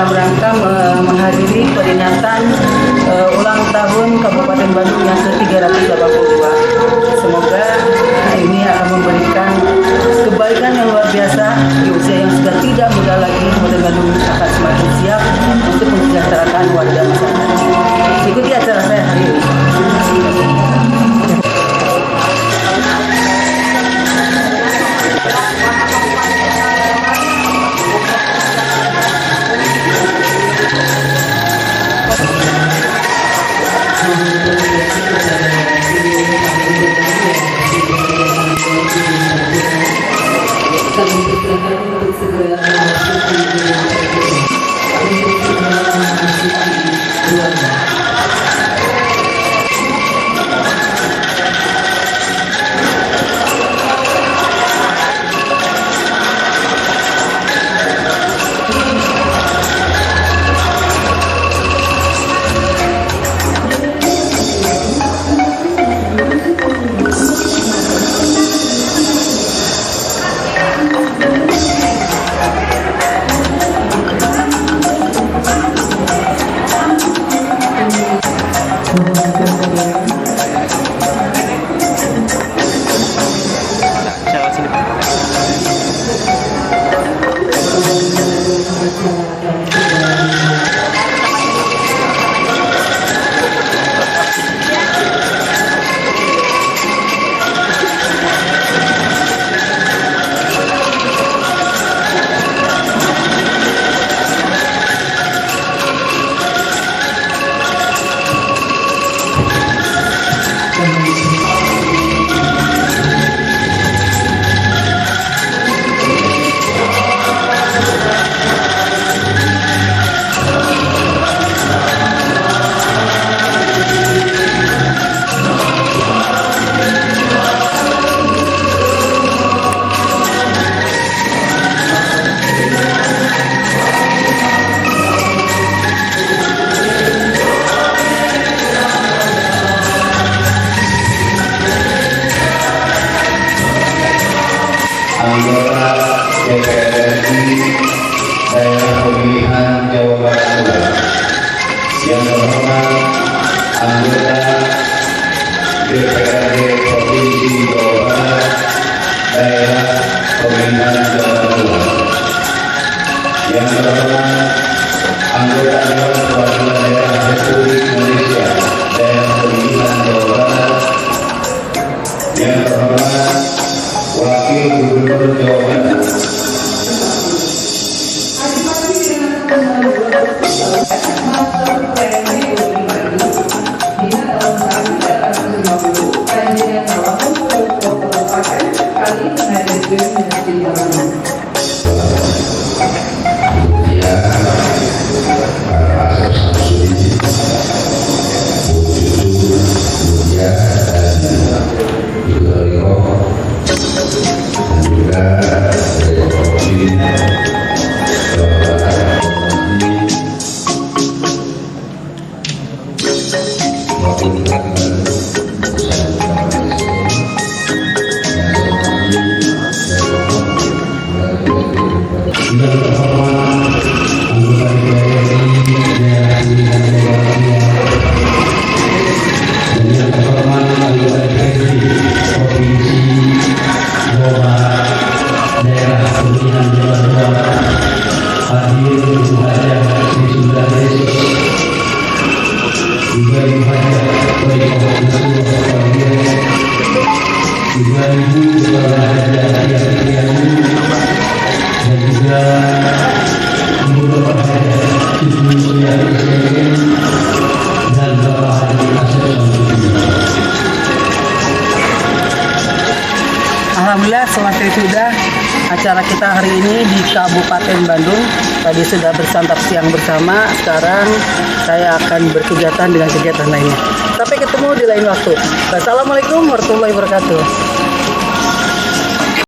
dalam rangka menghadiri peringatan ulang tahun Kabupaten Bandung yang ke-382. Semoga ini akan memberikan kebaikan yang luar biasa di usia yang sudah tidak muda lagi. Kabupaten Bandung akan semakin siap untuk mensejahterakan warga masyarakat. Ikuti acara saya hari ini. Anggota DPR RI Daerah Pemilihan Jawa Barat yang terhormat anggota DPRD Provinsi Jawa Barat Daerah Pemilihan Jawa Barat yang terhormat anggota Dewan Perwakilan Daerah Republik Indonesia Daerah Pemilihan Jawa Barat yang terhormat Wakil Gubernur Jawa Barat. Alhamdulillah, selesai sudah acara kita hari ini di Kabupaten Bandung. Tadi sudah bersantap siang bersama, sekarang saya akan berkegiatan dengan kegiatan lainnya. Sampai ketemu di lain waktu. Wassalamualaikum warahmatullahi wabarakatuh.